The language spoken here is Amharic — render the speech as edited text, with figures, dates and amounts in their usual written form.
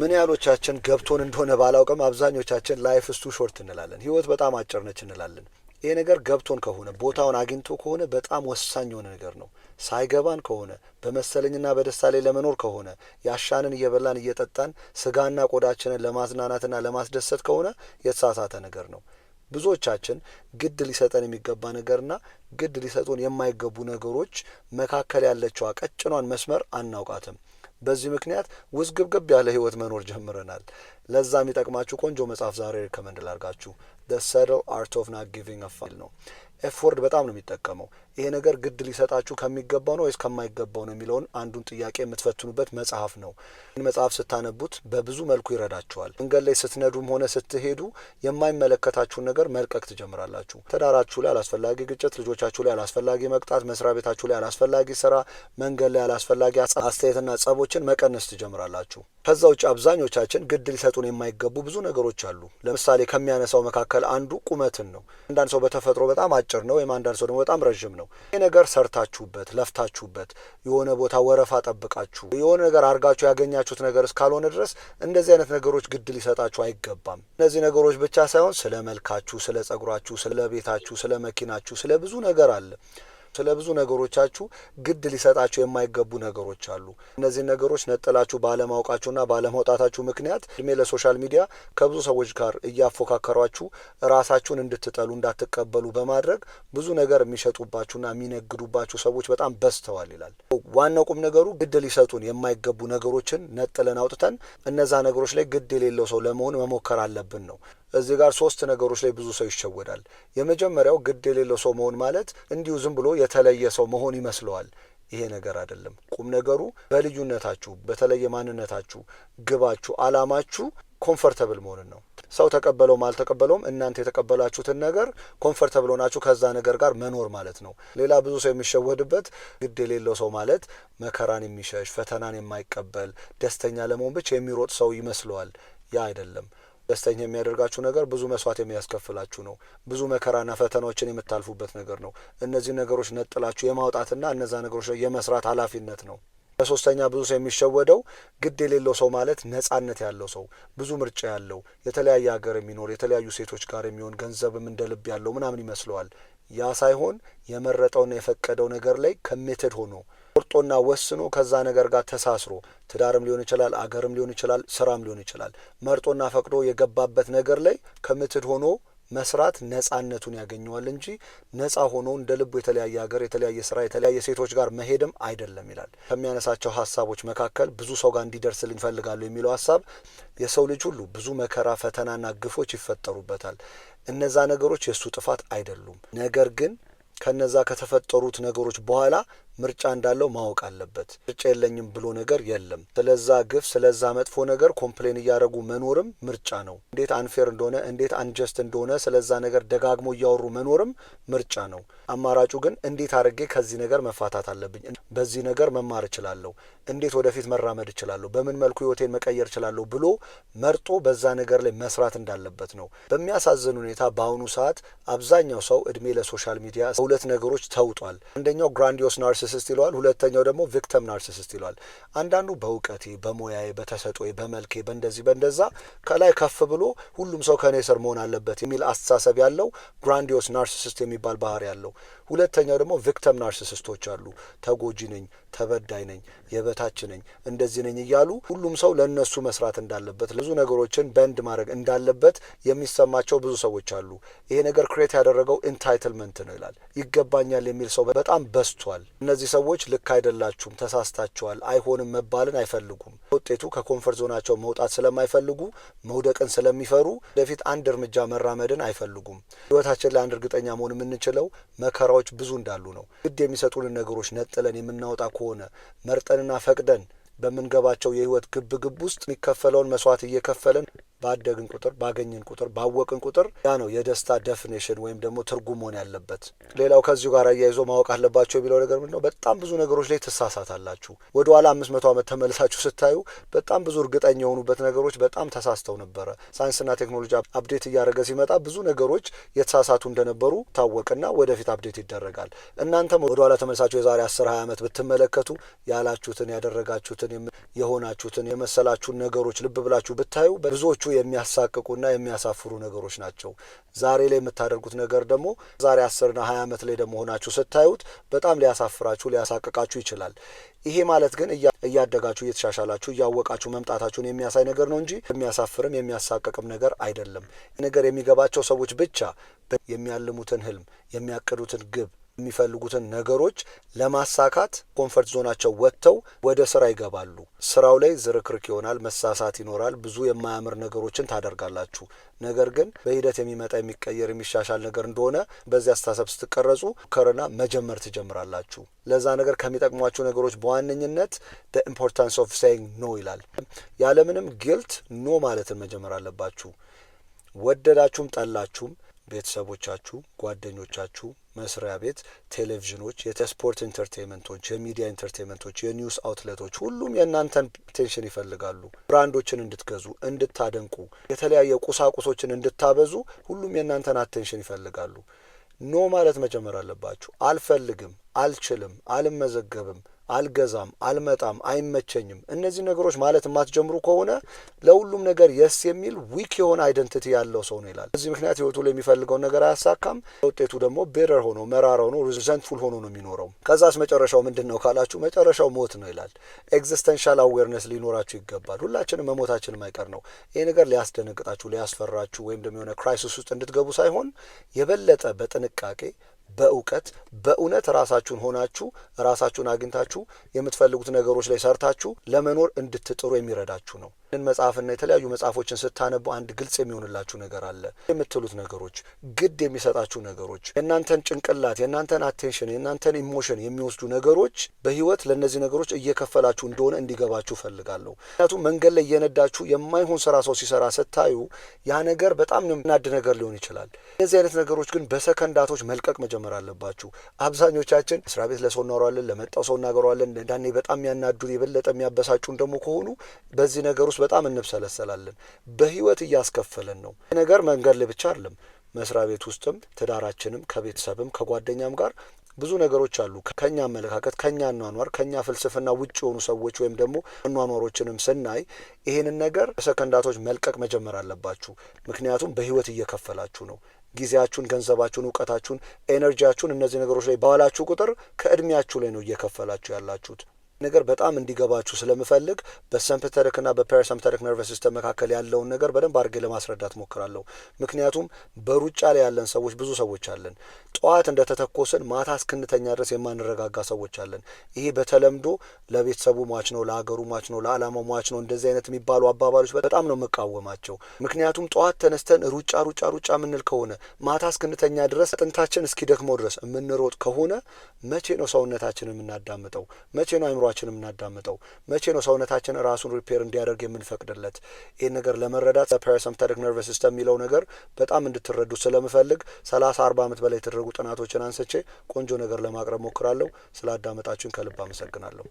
ምን ያህሎቻችን ገብቶን እንደሆነ ባላውቅም አብዛኞቻችን ላይፍ ኢዝ ቱ ሾርት እንላለን። ህይወት በጣም አጭር ነች እንላለን። ይሄ ነገር ገብቶን ከሆነ ቦታውን አግኝቶ ከሆነ በጣም ወሳኝ የሆነ ነገር ነው። ሳይገባን ከሆነ በመሰለኝና በደስታ ላይ ለመኖር ከሆነ ያሻንን እየበላን እየጠጣን ስጋና ቆዳችንን ለማዝናናትና ለማስደሰት ከሆነ የተሳሳተ ነገር ነው። ብዙዎቻችን ግድ ሊሰጠን የሚገባ ነገርና ግድ ሊሰጡን የማይገቡ ነገሮች መካከል ያለችው ቀጭኗን መስመር አናውቃትም። በዚህ ምክንያት ውዝግብግብ ያለ ህይወት መኖር ጀምረናል። ለዛ የሚጠቅማችሁ ቆንጆ መጽሐፍ ዛሬ ሪከመንድ ላርጋችሁ። The Subtle Art of Not Giving a Fuck ነው። ኤፍ ወርድ በጣም ነው የሚጠቀመው። ይሄ ነገር ግድ ሊሰጣችሁ ከሚገባው ነው ወይስ ከማይገባው ነው የሚለውን አንዱን ጥያቄ የምትፈትኑበት መጽሐፍ ነው። ይህን መጽሐፍ ስታነቡት በብዙ መልኩ ይረዳችኋል። መንገድ ላይ ስትነዱም ሆነ ስትሄዱ የማይመለከታችሁን ነገር መልቀቅ ትጀምራላችሁ። ትዳራችሁ ላይ አላስፈላጊ ግጭት፣ ልጆቻችሁ ላይ አላስፈላጊ መቅጣት፣ መስሪያ ቤታችሁ ላይ አላስፈላጊ ስራ፣ መንገድ ላይ አላስፈላጊ አስተያየትና ጸቦችን መቀነስ ትጀምራላችሁ። ከዛ ውጭ አብዛኞቻችን ግድ ሊሰጡን የማይገቡ ብዙ ነገሮች አሉ። ለምሳሌ ከሚያነሳው መካከል አንዱ ቁመትን ነው። አንዳንድ ሰው በተፈጥሮ በጣም አጭር ነው፣ ወይም አንዳንድ ሰው ደግሞ በጣም ረዥም ነው። ይህ ነገር ሰርታችሁበት ለፍታችሁበት የሆነ ቦታ ወረፋ ጠብቃችሁ የሆነ ነገር አርጋችሁ ያገኛችሁት ነገር እስካልሆነ ድረስ እንደዚህ አይነት ነገሮች ግድ ሊሰጣችሁ አይገባም። እነዚህ ነገሮች ብቻ ሳይሆን ስለ መልካችሁ፣ ስለ ጸጉራችሁ፣ ስለ ቤታችሁ፣ ስለ መኪናችሁ፣ ስለ ብዙ ነገር አለ። ስለ ብዙ ነገሮቻችሁ ግድ ሊሰጣችሁ የማይገቡ ነገሮች አሉ። እነዚህ ነገሮች ነጥላችሁ ባለማወቃችሁና ባለማውጣታችሁ ምክንያት እድሜ ለሶሻል ሚዲያ ከብዙ ሰዎች ጋር እያፎካከሯችሁ ራሳችሁን እንድትጠሉ እንዳትቀበሉ በማድረግ ብዙ ነገር የሚሸጡባችሁና የሚነግዱባችሁ ሰዎች በጣም በዝተዋል ይላል። ዋናው ቁም ነገሩ ግድ ሊሰጡን የማይገቡ ነገሮችን ነጥለን አውጥተን እነዛ ነገሮች ላይ ግድ የሌለው ሰው ለመሆን መሞከር አለብን ነው። እዚህ ጋር ሶስት ነገሮች ላይ ብዙ ሰው ይሸወዳል። የመጀመሪያው ግድ የሌለው ሰው መሆን ማለት እንዲሁ ዝም ብሎ የተለየ ሰው መሆን ይመስለዋል። ይሄ ነገር አይደለም። ቁም ነገሩ በልዩነታችሁ፣ በተለየ ማንነታችሁ፣ ግባችሁ፣ አላማችሁ ኮምፎርተብል መሆንን ነው። ሰው ተቀበለውም አልተቀበለውም እናንተ የተቀበላችሁትን ነገር ኮምፎርተብል ሆናችሁ ከዛ ነገር ጋር መኖር ማለት ነው። ሌላ ብዙ ሰው የሚሸወድበት ግድ የሌለው ሰው ማለት መከራን የሚሸሽ ፈተናን የማይቀበል ደስተኛ ለመሆን ብቻ የሚሮጥ ሰው ይመስለዋል። ያ አይደለም። ደስተኛ የሚያደርጋችሁ ነገር ብዙ መስዋዕት የሚያስከፍላችሁ ነው። ብዙ መከራና ፈተናዎችን የምታልፉበት ነገር ነው። እነዚህ ነገሮች ነጥላችሁ የማውጣትና እነዛ ነገሮች ላይ የመስራት ኃላፊነት ነው። በሶስተኛ ብዙ ሰው የሚሸወደው ግድ የሌለው ሰው ማለት ነጻነት ያለው ሰው፣ ብዙ ምርጫ ያለው፣ የተለያየ ሀገር የሚኖር የተለያዩ ሴቶች ጋር የሚሆን ገንዘብም እንደ ልብ ያለው ምናምን ይመስለዋል። ያ ሳይሆን የመረጠውና የፈቀደው ነገር ላይ ኮሚትድ ሆኖ ቆርጦና ወስኖ ከዛ ነገር ጋር ተሳስሮ ትዳርም ሊሆን ይችላል፣ አገርም ሊሆን ይችላል፣ ስራም ሊሆን ይችላል። መርጦና ፈቅዶ የገባበት ነገር ላይ ኮሚትድ ሆኖ መስራት ነጻነቱን ያገኘዋል እንጂ ነጻ ሆኖ እንደ ልቡ የተለያየ ሀገር፣ የተለያየ ስራ፣ የተለያየ ሴቶች ጋር መሄድም አይደለም ይላል። ከሚያነሳቸው ሀሳቦች መካከል ብዙ ሰው ጋር እንዲደርስልኝ እፈልጋለሁ የሚለው ሀሳብ የሰው ልጅ ሁሉ ብዙ መከራ ፈተናና ግፎች ይፈጠሩበታል። እነዛ ነገሮች የእሱ ጥፋት አይደሉም። ነገር ግን ከነዛ ከተፈጠሩት ነገሮች በኋላ ምርጫ እንዳለው ማወቅ አለበት። ምርጫ የለኝም ብሎ ነገር የለም። ስለዛ ግፍ ስለዛ መጥፎ ነገር ኮምፕሌን እያደረጉ መኖርም ምርጫ ነው። እንዴት አንፌር እንደሆነ እንዴት አንጀስት እንደሆነ ስለዛ ነገር ደጋግሞ እያወሩ መኖርም ምርጫ ነው። አማራጩ ግን እንዴት አድርጌ ከዚህ ነገር መፋታት አለብኝ፣ በዚህ ነገር መማር እችላለሁ፣ እንዴት ወደፊት መራመድ እችላለሁ፣ በምን መልኩ ህይወቴን መቀየር እችላለሁ ብሎ መርጦ በዛ ነገር ላይ መስራት እንዳለበት ነው። በሚያሳዝን ሁኔታ በአሁኑ ሰዓት አብዛኛው ሰው እድሜ ለሶሻል ሚዲያ ሁለት ነገሮች ተውጧል። አንደኛው ግራንዲዮስ ናርሲሲስት ይለዋል፣ ሁለተኛው ደግሞ ቪክተም ናርሲሲስት ይለዋል። አንዳንዱ በእውቀቴ፣ በሙያዬ፣ በተሰጦዬ፣ በመልኬ በእንደዛ ከላይ ከፍ ብሎ ሁሉም ሰው ከኔ ስር መሆን አለበት የሚል አስተሳሰብ ያለው ግራንዲዮስ ናርሲሲስት የሚባል ባህሪ ያለው። ሁለተኛው ደግሞ ቪክተም ናርሲሲስቶች አሉ። ተጎጂ ነኝ፣ ተበዳይ ነኝ፣ የበታች ነኝ፣ እንደዚህ ነኝ እያሉ ሁሉም ሰው ለነሱ መስራት እንዳለበት፣ ብዙ ነገሮችን በንድ ማድረግ እንዳለበት የሚሰማቸው ብዙ ሰዎች አሉ። ይሄ ነገር ክሬት ያደረገው ኢንታይትልመንት ነው ይላል። ይገባኛል የሚል ሰው በጣም በዝቷል። እነዚህ ሰዎች ልክ አይደላችሁም፣ ተሳስታችኋል፣ አይሆንም መባልን አይፈልጉም። ውጤቱ ከኮንፈርት ዞናቸው መውጣት ስለማይፈልጉ፣ መውደቅን ስለሚፈሩ ወደፊት አንድ እርምጃ መራመድን አይፈልጉም። ህይወታችን ላይ አንድ እርግጠኛ መሆን የምንችለው መከራዎች ብዙ እንዳሉ ነው። ግድ የሚሰጡንን ነገሮች ነጥለን የምናወጣ ከሆነ መርጠንና ፈቅደን በምንገባቸው የህይወት ግብ ውስጥ የሚከፈለውን መስዋዕት እየከፈለን ባደግን ቁጥር ባገኘን ቁጥር ባወቅን ቁጥር ያ ነው የደስታ ዴፊኒሽን ወይም ደግሞ ትርጉም መሆን ያለበት። ሌላው ከዚሁ ጋር አያይዞ ማወቅ አለባቸው የሚለው ነገር ምንድነው? በጣም ብዙ ነገሮች ላይ ትሳሳታላችሁ። ወደ ኋላ 500 ዓመት ተመልሳችሁ ስታዩ በጣም ብዙ እርግጠኛ የሆኑበት ነገሮች በጣም ተሳስተው ነበረ። ሳይንስና ቴክኖሎጂ አፕዴት እያደረገ ሲመጣ ብዙ ነገሮች የተሳሳቱ እንደነበሩ ታወቅና ወደፊት አፕዴት ይደረጋል። እናንተም ወደ ኋላ ተመልሳችሁ የዛሬ 10-20 ዓመት ብትመለከቱ ያላችሁትን ያደረጋችሁትን የሆናችሁትን የመሰላችሁን ነገሮች ልብ ብላችሁ ብታዩ ብዙዎቹ የሚያሳቅቁና የሚያሳፍሩ ነገሮች ናቸው። ዛሬ ላይ የምታደርጉት ነገር ደግሞ ዛሬ 10 እና 20 ዓመት ላይ ደግሞ ሆናችሁ ስታዩት በጣም ሊያሳፍራችሁ ሊያሳቅቃችሁ ይችላል። ይሄ ማለት ግን እያደጋችሁ እየተሻሻላችሁ እያወቃችሁ መምጣታችሁን የሚያሳይ ነገር ነው እንጂ የሚያሳፍርም የሚያሳቅቅም ነገር አይደለም። ነገር የሚገባቸው ሰዎች ብቻ የሚያልሙትን ህልም የሚያቅዱትን ግብ የሚፈልጉትን ነገሮች ለማሳካት ኮንፈርት ዞናቸው ወጥተው ወደ ስራ ይገባሉ። ስራው ላይ ዝርክርክ ይሆናል፣ መሳሳት ይኖራል፣ ብዙ የማያምር ነገሮችን ታደርጋላችሁ። ነገር ግን በሂደት የሚመጣ የሚቀየር የሚሻሻል ነገር እንደሆነ በዚህ አስተሳሰብ ስትቀረጹ ከርና መጀመር ትጀምራላችሁ። ለዛ ነገር ከሚጠቅሟችሁ ነገሮች በዋነኝነት the importance of saying no ይላል። ያለምንም ጊልት ኖ ማለትን መጀመር አለባችሁ። ወደዳችሁም ጠላችሁም ቤተሰቦቻችሁ፣ ጓደኞቻችሁ፣ መስሪያ ቤት፣ ቴሌቪዥኖች፣ የስፖርት ኢንተርቴይንመንቶች፣ የሚዲያ ኢንተርቴይንመንቶች፣ የኒውስ አውትሌቶች ሁሉም የእናንተን ቴንሽን ይፈልጋሉ። ብራንዶችን እንድትገዙ፣ እንድታደንቁ፣ የተለያየ ቁሳቁሶችን እንድታበዙ ሁሉም የእናንተን አቴንሽን ይፈልጋሉ። ኖ ማለት መጀመር አለባችሁ። አልፈልግም፣ አልችልም፣ አልመዘገብም፣ አልገዛም፣ አልመጣም፣ አይመቸኝም እነዚህ ነገሮች ማለት የማትጀምሩ ከሆነ ለሁሉም ነገር የስ የሚል ዊክ የሆነ አይደንቲቲ ያለው ሰው ነው ይላል። በዚህ ምክንያት ህይወቱ ላይ የሚፈልገውን ነገር አያሳካም። ውጤቱ ደግሞ ቤረር ሆኖ መራራ ሆኖ ሪዘንትፉል ሆኖ ነው የሚኖረው። ከዛስ መጨረሻው ምንድን ነው ካላችሁ መጨረሻው ሞት ነው ይላል። ኤግዚስተንሻል አዌርነስ ሊኖራችሁ ይገባል። ሁላችንም መሞታችን የማይቀር ነው። ይሄ ነገር ሊያስደነግጣችሁ ሊያስፈራችሁ ወይም ደግሞ የሆነ ክራይሲስ ውስጥ እንድትገቡ ሳይሆን የበለጠ በጥንቃቄ በእውቀት በእውነት ራሳችሁን ሆናችሁ ራሳችሁን አግኝታችሁ የምትፈልጉት ነገሮች ላይ ሰርታችሁ ለመኖር እንድትጥሩ የሚረዳችሁ ነው። መጽሐፍና የተለያዩ መጽሐፎችን ስታነቡ አንድ ግልጽ የሚሆንላችሁ ነገር አለ። የምትሉት ነገሮች ግድ የሚሰጣችሁ ነገሮች የእናንተን ጭንቅላት የእናንተን አቴንሽን የእናንተን ኢሞሽን የሚወስዱ ነገሮች በህይወት ለእነዚህ ነገሮች እየከፈላችሁ እንደሆነ እንዲገባችሁ ፈልጋለሁ። ምክንያቱም መንገድ ላይ እየነዳችሁ የማይሆን ስራ ሰው ሲሰራ ስታዩ ያ ነገር በጣም ናድ ነገር ሊሆን ይችላል። እነዚህ አይነት ነገሮች ግን በሰከንዳቶች መልቀቅ መጀመር አለባችሁ። አብዛኞቻችን ስራ ቤት ለሰው እናወራለን፣ ለመጣው ሰው እናገረዋለን። እንዳኔ በጣም የሚያናዱን የበለጠ የሚያበሳጩን ደግሞ ከሆኑ በዚህ ነገር ውስጥ በጣም እንብሰለሰላለን። በህይወት እያስከፈለን ነው። ነገር መንገድ ላይ ብቻ አይደለም፣ መስሪያ ቤት ውስጥም ትዳራችንም ከቤተሰብም ከጓደኛም ጋር ብዙ ነገሮች አሉ። ከኛ አመለካከት ከኛ አኗኗር ከኛ ፍልስፍና ውጭ የሆኑ ሰዎች ወይም ደግሞ አኗኗሮችንም ስናይ ይሄንን ነገር በሰከንዳቶች መልቀቅ መጀመር አለባችሁ። ምክንያቱም በህይወት እየከፈላችሁ ነው። ጊዜያችሁን፣ ገንዘባችሁን፣ እውቀታችሁን፣ ኤነርጂያችሁን እነዚህ ነገሮች ላይ ባዋላችሁ ቁጥር ከእድሜያችሁ ላይ ነው እየከፈላችሁ ያላችሁት። ነገር በጣም እንዲገባችሁ ስለምፈልግ በሲምፓተቲክና በፓራሲምፓተቲክ ነርቨስ ሲስተም መካከል ያለውን ነገር በደንብ አድርጌ ለማስረዳት ሞክራለሁ። ምክንያቱም በሩጫ ላይ ያለን ሰዎች ብዙ ሰዎች አለን። ጠዋት እንደተተኮስን ማታ እስክንተኛ ድረስ የማንረጋጋ ሰዎች አለን። ይሄ በተለምዶ ለቤተሰቡ ሟች ነው፣ ለሀገሩ ሟች ነው፣ ለዓላማው ሟች ነው እንደዚህ አይነት የሚባሉ አባባሎች በጣም ነው የምቃወማቸው። ምክንያቱም ጠዋት ተነስተን ሩጫ ሩጫ ሩጫ የምንል ከሆነ ማታ እስክንተኛ ድረስ አጥንታችን እስኪደክመው ድረስ የምንሮጥ ከሆነ መቼ ነው ሰውነታችን የምናዳምጠው? መቼ ነው አይምሮአችን የምናዳምጠው? መቼ ነው ሰውነታችን ራሱን ሪፔር እንዲያደርግ የምንፈቅድለት? ይህን ነገር ለመረዳት ፓራሲምፓተቲክ ነርቨስ ሲስተም የሚለው ነገር በጣም እንድትረዱ ስለምፈልግ 30-40 ዓመት በላይ የተደረጉ ጥናቶችን አንስቼ ቆንጆ ነገር ለማቅረብ ሞክራለሁ። ስላዳመጣችሁን ከልብ አመሰግናለሁ።